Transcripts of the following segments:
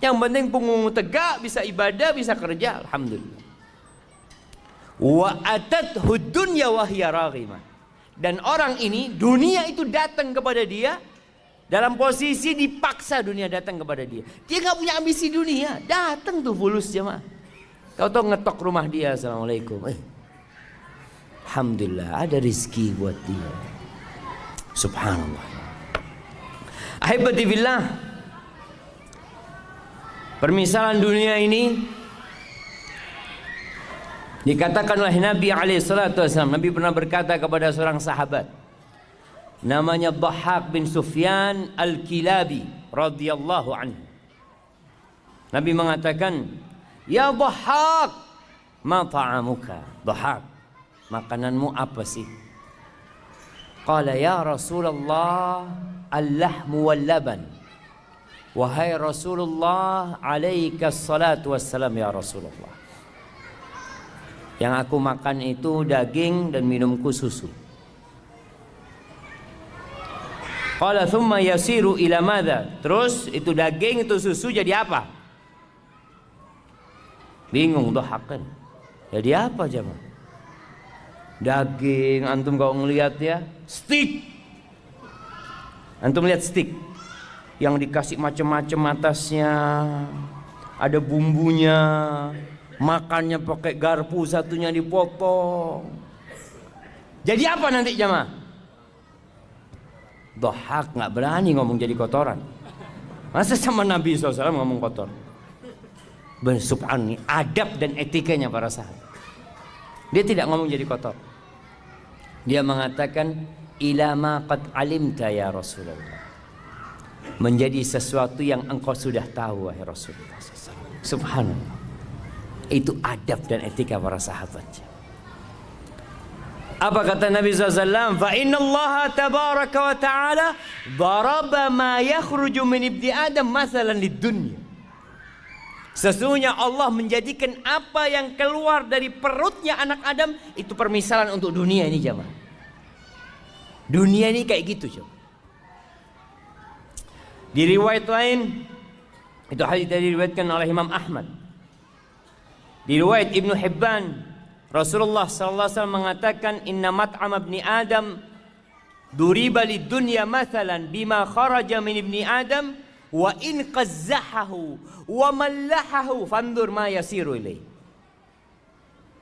Yang penting punggung tegak, bisa ibadah, bisa kerja, alhamdulillah. Wa atathu dunya wa hiya raghimah. Dan orang ini, dunia itu datang kepada dia dalam posisi dipaksa, dunia datang kepada dia. Dia nggak punya ambisi dunia, datang tuh fulus jemaah. Kau tahu ngetok rumah dia, assalamualaikum. Alhamdulillah ada rezeki buat dia. Subhanallah. Ahibati billah. Permisalan dunia ini dikatakan oleh Nabi SAW. Nabi pernah berkata kepada seorang sahabat, namanya Dhahhak bin Sufyan Al-Kilabi radhiyallahu anhu. Nabi mengatakan, "Ya Dhahhak, ma ta'amuka?" Dhahhak, makananmu apa sih? Qala ya Rasulullah, al-lahmu wal laban. Wahai Rasulullah, alaika salatu wassalam ya Rasulullah. Yang aku makan itu daging dan minumku susu. Qala thumma yasiru ila madza? Terus itu daging itu susu jadi apa? Bingung Dhahhak kan. Jadi apa jemaah? Daging, antum kalau ngelihat ya, steak. Antum lihat steak yang dikasih macam-macam atasnya, ada bumbunya, makannya pakai garpu, satunya dipotong. Jadi apa nanti jemaah? Dhahhak nggak berani ngomong jadi kotoran. Masa sama Nabi SAW ngomong kotor? Subhanallah, adab dan etikanya para sahabat. Dia tidak ngomong jadi kotor. Dia mengatakan, ilama qad alimta ya Rasulullah. Menjadi sesuatu yang engkau sudah tahu wahai Rasulullah SAW. Subhanallah. Itu adab dan etika para sahabat. Apa kata Nabi SAW? Fa inna Allah tabaraka wa ta'ala daraba ma yakhruju min ibni Adam mathalan lid dunya. Sesungguhnya Allah menjadikan apa yang keluar dari perutnya anak Adam itu permisalan untuk dunia ini jemaah. Dunia ini kayak gitu coba. Di riwayat lain, itu hadis tadi diriwayatkan oleh Imam Ahmad. Di riwayat Ibnu Hibban, Rasulullah SAW mengatakan, inna mat'am ibni Adam duriba lid dunya mathalan bima kharaja min ibni Adam wa in qazzahahu wa mallahahu fandur ma yasiru ilaih.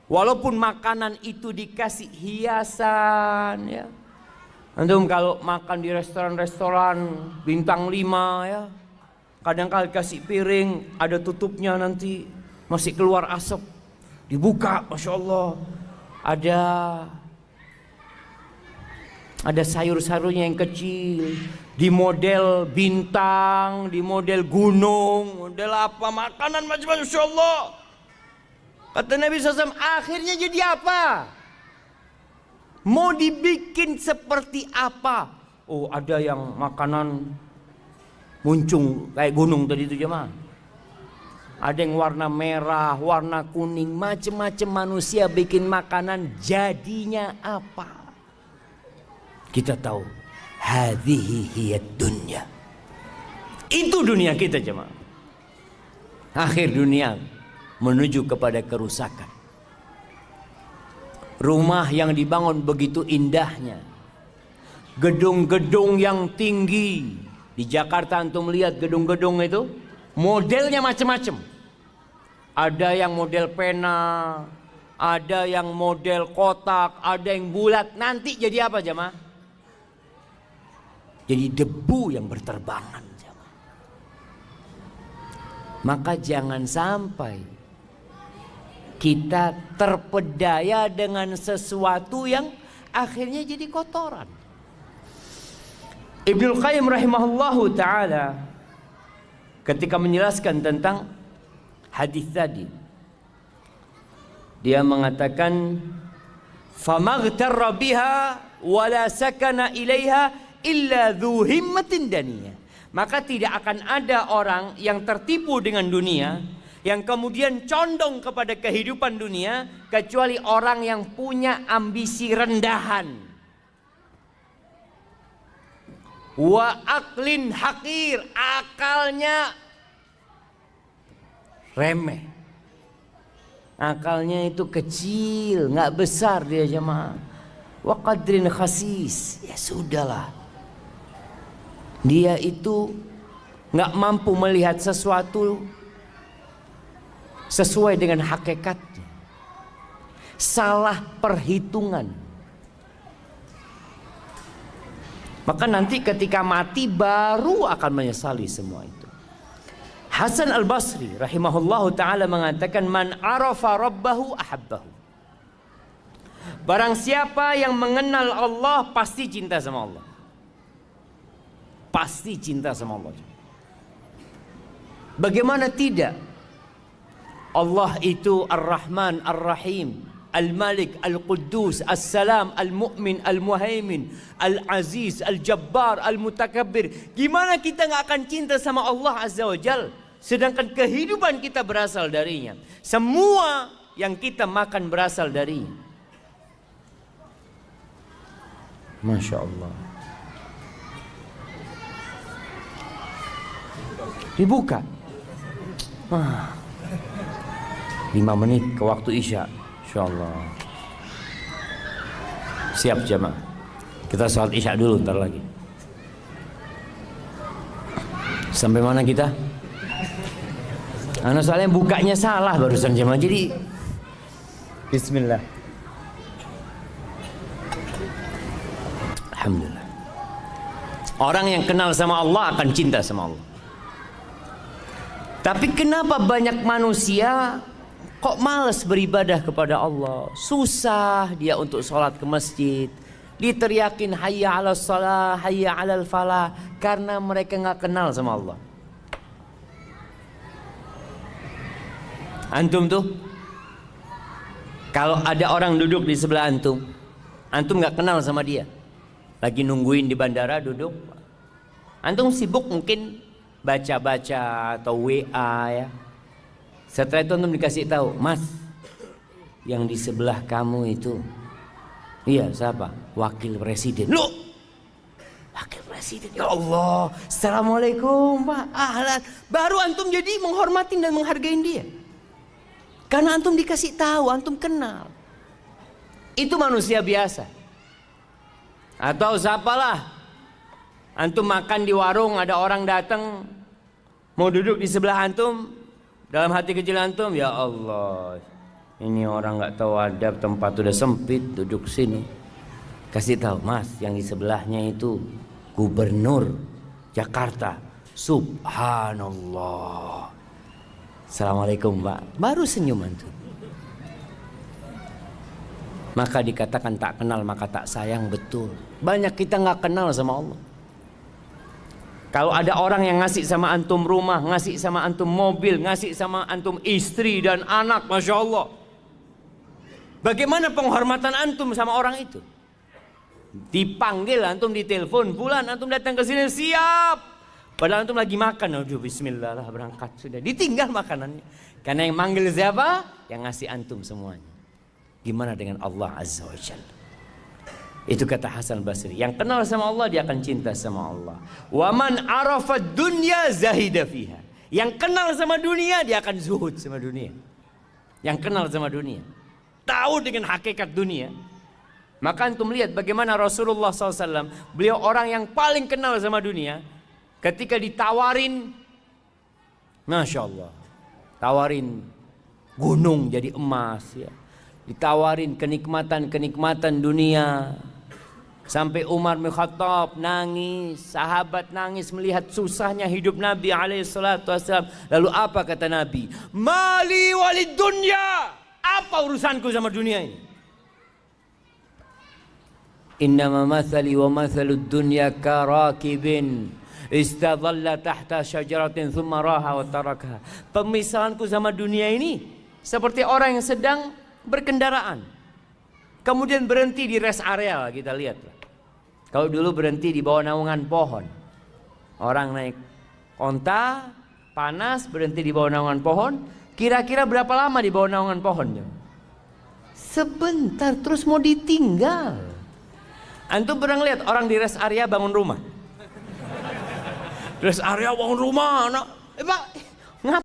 Walaupun makanan itu dikasih hiasan ya. Antum kalau makan di restoran-restoran bintang 5 ya, kadang-kadang kasih piring ada tutupnya, nanti masih keluar asap, dibuka, masya Allah ada sayur-sayurnya yang kecil, di model bintang, di model gunung, model apa, makanan macam-macam, masya Allah. Kata Nabi SAW, akhirnya jadi apa? Mau dibikin seperti apa? Oh, ada yang makanan muncung kayak gunung tadi itu jemaah. Ada yang warna merah, warna kuning, macam-macam manusia bikin makanan, jadinya apa? Kita tahu, hadhihi hiyad dunya. Itu dunia kita jemaah. Akhir dunia menuju kepada kerusakan. Rumah yang dibangun begitu indahnya, gedung-gedung yang tinggi. Di Jakarta antum lihat gedung-gedung itu modelnya macam-macam. Ada yang model pena, ada yang model kotak, ada yang bulat. Nanti jadi apa jemaah? Jadi debu yang berterbangan jemaah. Maka jangan sampai kita terpedaya dengan sesuatu yang akhirnya jadi kotoran. Ibnu Qayyim rahimahullahu ta'ala ketika menjelaskan tentang hadis tadi, dia mengatakan, famaghtarra biha wala sakana ilaiha illa dhu himmatin daniyah. Maka tidak akan ada orang yang tertipu dengan dunia, yang kemudian condong kepada kehidupan dunia, kecuali orang yang punya ambisi rendahan. Wa aklin hakir, akalnya remeh. Akalnya itu kecil, nggak besar dia jemaah. Wa qadrin khasis. Ya sudahlah. Dia itu nggak mampu melihat sesuatu sesuai dengan hakikatnya. Salah perhitungan. Maka nanti ketika mati baru akan menyesali semua itu. Hasan al-Basri rahimahullahu ta'ala mengatakan, man arafa rabbahu ahabbahu. Barang siapa yang mengenal Allah pasti cinta sama Allah. Pasti cinta sama Allah. Bagaimana tidak? Allah itu Ar-Rahman Ar-Rahim, Al-Malik Al-Quddus, As-Salam, Al-Mu'min, Al-Muhaimin, Al-Aziz, Al-Jabbar, Al-Mutakabbir. Gimana kita gak akan cinta sama Allah Azza wa Jal, sedangkan kehidupan kita berasal darinya. Semua yang kita makan berasal darinya. Masya Allah. Dibuka 5 menit ke waktu Isya. InsyaAllah. Siap jemaah. Kita sholat Isya dulu ntar lagi. Sampai mana kita? Karena soalnya bukanya salah barusan jemaah. Jadi bismillah. Alhamdulillah. Orang yang kenal sama Allah akan cinta sama Allah. Tapi kenapa banyak manusia kok malas beribadah kepada Allah? Susah dia untuk sholat ke masjid. Diteriakin hayya ala salah, hayya ala falah, karena mereka nggak kenal sama Allah. Antum tuh, kalau ada orang duduk di sebelah antum nggak kenal sama dia, lagi nungguin di bandara duduk, antum sibuk mungkin baca-baca atau WA ya. Setelah itu antum dikasih tahu, Mas, yang di sebelah kamu itu, iya siapa? Wakil Presiden. Loh, Wakil Presiden. Ya Allah, Assalamualaikum Pak, ahlan. Baru antum jadi menghormatin dan menghargain dia, karena antum dikasih tahu, antum kenal. Itu manusia biasa. Atau siapalah, antum makan di warung, ada orang datang mau duduk di sebelah antum, dalam hati kecil antum, ya Allah, ini orang nggak tahu adab, tempat udah sempit, duduk sini. Kasih tahu, Mas, yang di sebelahnya itu Gubernur Jakarta. Subhanallah. Assalamualaikum Pak. Baru senyum antum. Maka dikatakan tak kenal maka tak sayang. Betul. Banyak kita nggak kenal sama Allah. Kalau ada orang yang ngasih sama antum rumah, ngasih sama antum mobil, ngasih sama antum istri dan anak, Masya Allah. Bagaimana penghormatan antum sama orang itu? Dipanggil antum, ditelepon, bulan antum datang ke sini, siap. Padahal antum lagi makan, aduh bismillah lah berangkat sudah. Ditinggal makanannya. Karena yang manggil siapa? Yang ngasih antum semuanya. Gimana dengan Allah Azza wa Jalla? Itu kata Hasan Basri. Yang kenal sama Allah dia akan cinta sama Allah. Wa man arafa dunya zahida fiha. Yang kenal sama dunia dia akan zuhud sama dunia. Yang kenal sama dunia, tahu dengan hakikat dunia. Maka antum lihat bagaimana Rasulullah SAW, beliau orang yang paling kenal sama dunia. Ketika ditawarin, Masya Allah, tawarin gunung jadi emas ya. Ditawarin kenikmatan-kenikmatan dunia. Sampai Umar bin Khattab nangis, sahabat nangis melihat susahnya hidup Nabi SAW. Lalu apa kata Nabi? Mali walid dunya. Apa urusanku sama dunia ini? Innama mathali wa mathalud dunya karakibin istadhalla tahta syajaratin thumma raha wa tarakaha. Pemisahanku sama dunia ini seperti orang yang sedang berkendaraan, kemudian berhenti di rest area. Kita lihat, kalau dulu berhenti di bawah naungan pohon, orang naik onta panas berhenti di bawah naungan pohon. Kira-kira berapa lama di bawah naungan pohon? Sebentar, terus mau ditinggal. Antum pernah lihat orang di rest area bangun rumah? Rest area bangun rumah, Pak,